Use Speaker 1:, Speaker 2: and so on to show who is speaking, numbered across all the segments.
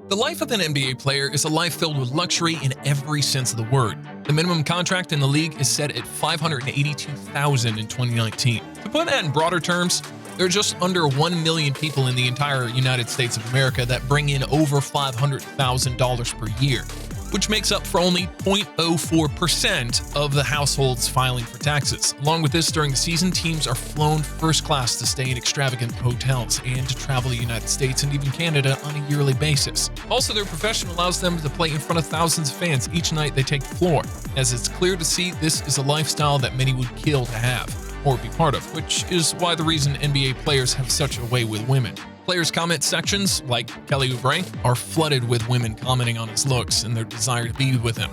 Speaker 1: The life of an NBA player is a life filled with luxury in every sense of the word. The minimum contract in the league is set at $582,000 in 2019. To put that in broader terms, there are just under 1 million people in the entire United States of America that bring in over $500,000 per year, which makes up for only 0.04% of the households filing for taxes. Along with this, during the season, teams are flown first class to stay in extravagant hotels and to travel the United States and even Canada on a yearly basis. Also, their profession allows them to play in front of thousands of fans each night they take the floor, as it's clear to see this is a lifestyle that many would kill to have or be part of, which is why the reason NBA players have such a way with women. Players' comment sections, like Kelly Oubre, are flooded with women commenting on his looks and their desire to be with him.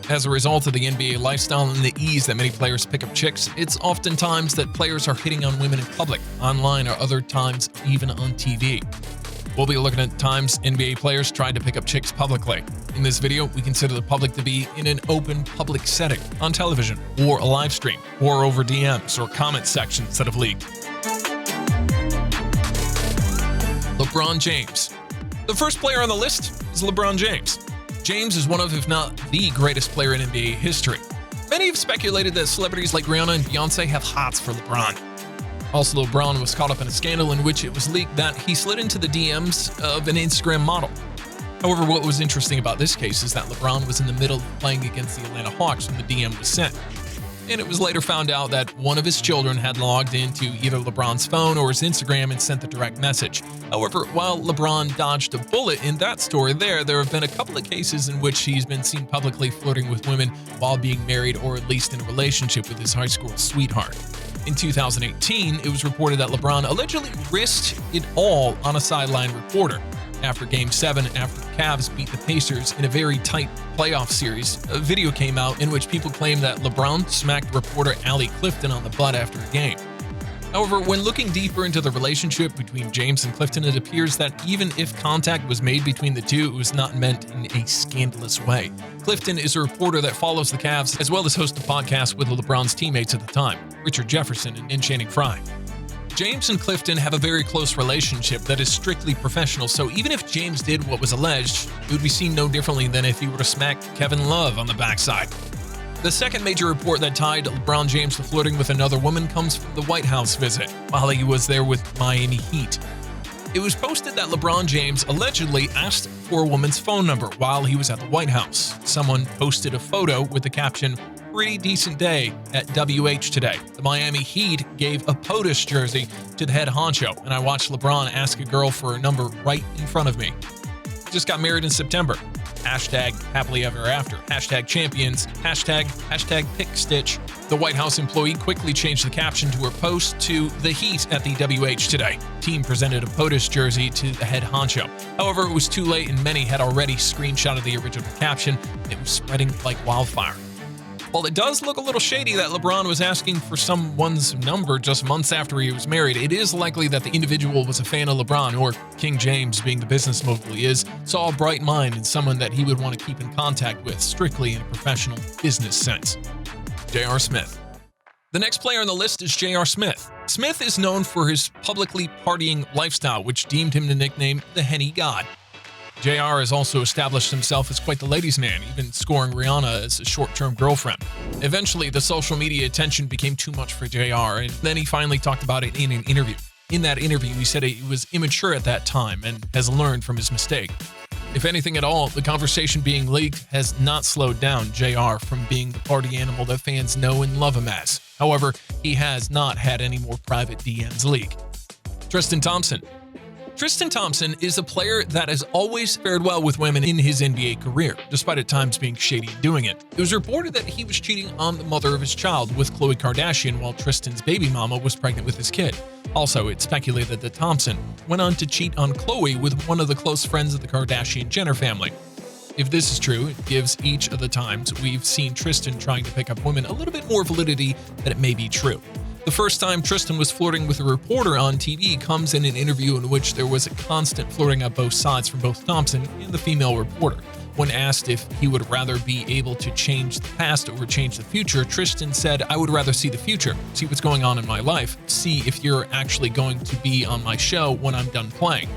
Speaker 1: As a result of the NBA lifestyle and the ease that many players pick up chicks, it's oftentimes that players are hitting on women in public, online, or other times even on TV. We'll be looking at times NBA players tried to pick up chicks publicly. In this video, we consider the public to be in an open public setting, on television, or a live stream, or over DMs or comment sections that have leaked. LeBron James. The first player on the list is LeBron James. James is one of, if not the greatest player in NBA history. Many have speculated that celebrities like Rihanna and Beyonce have hots for LeBron. Also, LeBron was caught up in a scandal in which it was leaked that he slid into the DMs of an Instagram model. However, what was interesting about this case is that LeBron was in the middle of playing against the Atlanta Hawks when the DM was sent. And it was later found out that one of his children had logged into either LeBron's phone or his Instagram and sent the direct message. However, while LeBron dodged a bullet in that story there have been a couple of cases in which he's been seen publicly flirting with women while being married or at least in a relationship with his high school sweetheart. In 2018, it was reported that LeBron allegedly risked it all on a sideline reporter. After Game 7, after the Cavs beat the Pacers in a very tight playoff series, a video came out in which people claimed that LeBron smacked reporter Allie Clifton on the butt after a game. However, when looking deeper into the relationship between James and Clifton, it appears that even if contact was made between the two, it was not meant in a scandalous way. Clifton is a reporter that follows the Cavs, as well as hosts a podcast with LeBron's teammates at the time, Richard Jefferson and Channing Frye. James and Clifton have a very close relationship that is strictly professional, so even if James did what was alleged, it would be seen no differently than if he were to smack Kevin Love on the backside. The second major report that tied LeBron James to flirting with another woman comes from the White House visit, while he was there with Miami Heat. It was posted that LeBron James allegedly asked for a woman's phone number while he was at the White House. Someone posted a photo with the caption, "Pretty decent day at WH today." The Miami Heat gave a POTUS jersey to the head honcho, and I watched LeBron ask a girl for a number right in front of me. Just got married in September. Hashtag happily ever after. Hashtag champions. Hashtag pick stitch. The White House employee quickly changed the caption to her post to "The Heat at the WH today. Team presented a POTUS jersey to the head honcho." However, it was too late and many had already screenshotted the original caption. It was spreading like wildfire. While it does look a little shady that LeBron was asking for someone's number just months after he was married, it is likely that the individual was a fan of LeBron, or King James, being the business mogul he is, saw a bright mind in someone that he would want to keep in contact with, strictly in a professional business sense. J.R. Smith. The next player on the list is J.R. Smith. Smith is known for his publicly partying lifestyle, which deemed him the nickname the Henny God. JR has also established himself as quite the ladies' man, even scoring Rihanna as a short-term girlfriend. Eventually, the social media attention became too much for JR, and then he finally talked about it in an interview. In that interview, he said he was immature at that time and has learned from his mistake. If anything at all, the conversation being leaked has not slowed down JR from being the party animal that fans know and love him as. However, he has not had any more private DMs leak. Tristan Thompson. Tristan Thompson is a player that has always fared well with women in his NBA career, despite at times being shady in doing it. It was reported that he was cheating on the mother of his child with Khloe Kardashian while Tristan's baby mama was pregnant with his kid. Also, it's speculated that Thompson went on to cheat on Khloe with one of the close friends of the Kardashian-Jenner family. If this is true, it gives each of the times we've seen Tristan trying to pick up women a little bit more validity that it may be true. The first time Tristan was flirting with a reporter on TV comes in an interview in which there was a constant flirting on both sides from both Thompson and the female reporter. When asked if he would rather be able to change the past or change the future, Tristan said, "I would rather see the future, see what's going on in my life, see if you're actually going to be on my show when I'm done playing."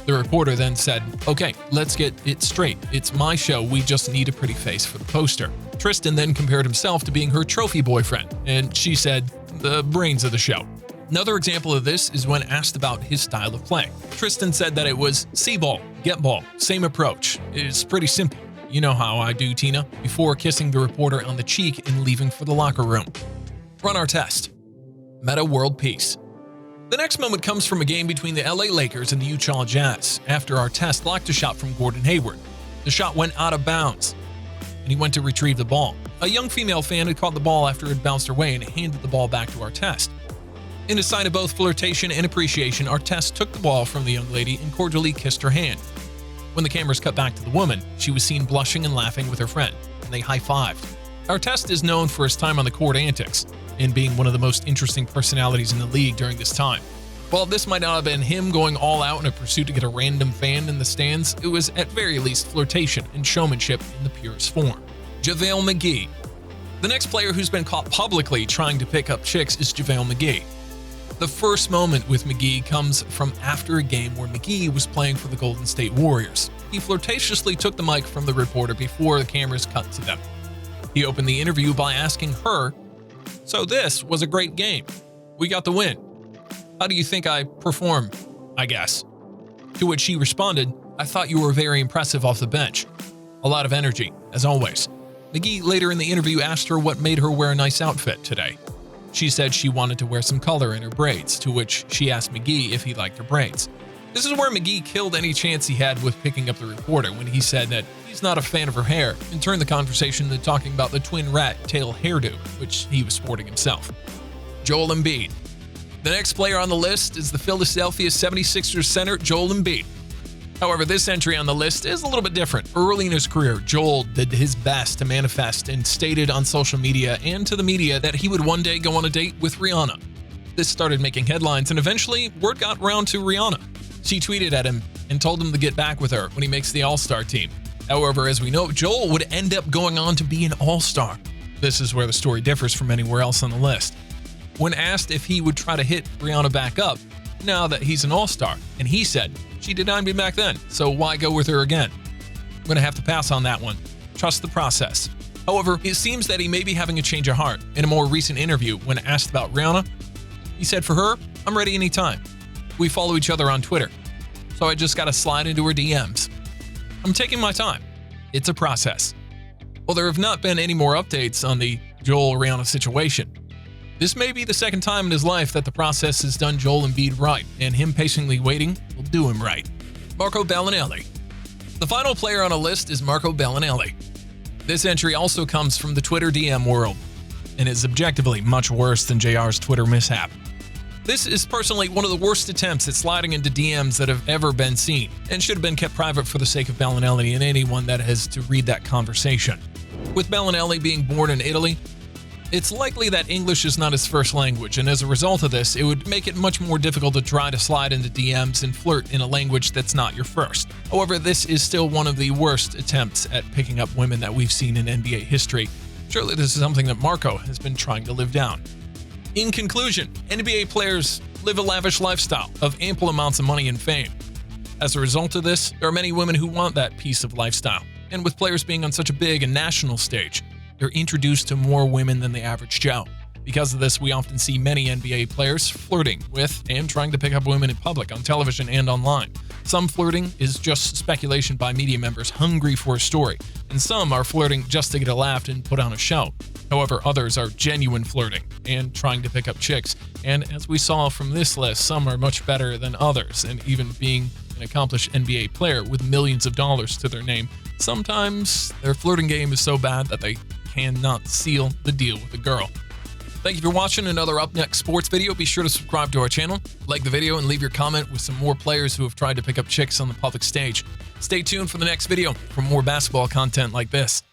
Speaker 1: The reporter then said, "Okay, let's get it straight. It's my show. We just need a pretty face for the poster." Tristan then compared himself to being her trophy boyfriend, and she said, "the brains of the show." Another example of this is when asked about his style of play. Tristan said that it was see ball, get ball, same approach. It's pretty simple. You know how I do, Tina, before kissing the reporter on the cheek and leaving for the locker room. Run our test. Meta world peace. The next moment comes from a game between the LA Lakers and the Utah Jazz after our test blocked a shot from Gordon Hayward. The shot went out of bounds, and he went to retrieve the ball. A young female fan had caught the ball after it had bounced her way and handed the ball back to our test. In a sign of both flirtation and appreciation, our test took the ball from the young lady and cordially kissed her hand. When the cameras cut back to the woman, she was seen blushing and laughing with her friend, and they high-fived. Our test is known for his time on the court antics and being one of the most interesting personalities in the league during this time. While this might not have been him going all out in a pursuit to get a random fan in the stands, it was at very least flirtation and showmanship in the purest form. Javale McGee. The next player who's been caught publicly trying to pick up chicks is Javale McGee. The first moment with McGee comes from after a game where McGee was playing for the Golden State Warriors. He flirtatiously took the mic from the reporter before the cameras cut to them. He opened the interview by asking her, "So this was a great game. We got the win. How do you think I performed, I guess?" To which she responded, "I thought you were very impressive off the bench. A lot of energy, as always." McGee later in the interview asked her what made her wear a nice outfit today. She said she wanted to wear some color in her braids, to which she asked McGee if he liked her braids. This is where McGee killed any chance he had with picking up the reporter when he said that he's not a fan of her hair and turned the conversation to talking about the twin rat tail hairdo, which he was sporting himself. Joel Embiid. The next player on the list is the Philadelphia 76ers center Joel Embiid. However, this entry on the list is a little bit different. Early in his career, Joel did his best to manifest and stated on social media and to the media that he would one day go on a date with Rihanna. This started making headlines, and eventually word got around to Rihanna. She tweeted at him and told him to get back with her when he makes the All-Star team. However, as we know, Joel would end up going on to be an All-Star. This is where the story differs from anywhere else on the list. When asked if he would try to hit Rihanna back up now that he's an All-Star, and he said, "She denied me back then, so why go with her again?" I'm going to have to pass on that one. Trust the process. However, it seems that he may be having a change of heart. In a more recent interview, when asked about Rihanna, he said, "For her, I'm ready anytime. We follow each other on Twitter, so I just got to slide into her DMs. I'm taking my time. It's a process." Well, there have not been any more updates on the Joel-Rihanna situation. This may be the second time in his life that the process has done Joel Embiid right, and him patiently waiting will do him right. Marco Belinelli. The final player on a list is Marco Belinelli. This entry also comes from the Twitter DM world, and is objectively much worse than JR's Twitter mishap. This is personally one of the worst attempts at sliding into DMs that have ever been seen, and should have been kept private for the sake of Belinelli and anyone that has to read that conversation. With Belinelli being born in Italy, it's likely that English is not his first language, and as a result of this, it would make it much more difficult to try to slide into DMs and flirt in a language that's not your first. However, this is still one of the worst attempts at picking up women that we've seen in NBA history. Surely this is something that Marco has been trying to live down. In conclusion, NBA players live a lavish lifestyle of ample amounts of money and fame. As a result of this, there are many women who want that piece of lifestyle, and with players being on such a big and national stage, they're introduced to more women than the average Joe. Because of this, we often see many NBA players flirting with and trying to pick up women in public on television and online. Some flirting is just speculation by media members hungry for a story, and some are flirting just to get a laugh and put on a show. However, others are genuine flirting and trying to pick up chicks, and as we saw from this list, some are much better than others, and even being an accomplished NBA player with millions of dollars to their name, sometimes their flirting game is so bad that they cannot seal the deal with a girl. Thank you for watching another UpNext Sports video. Be sure to subscribe to our channel, like the video, and leave your comment with some more players who have tried to pick up chicks on the public stage. Stay tuned for the next video for more basketball content like this.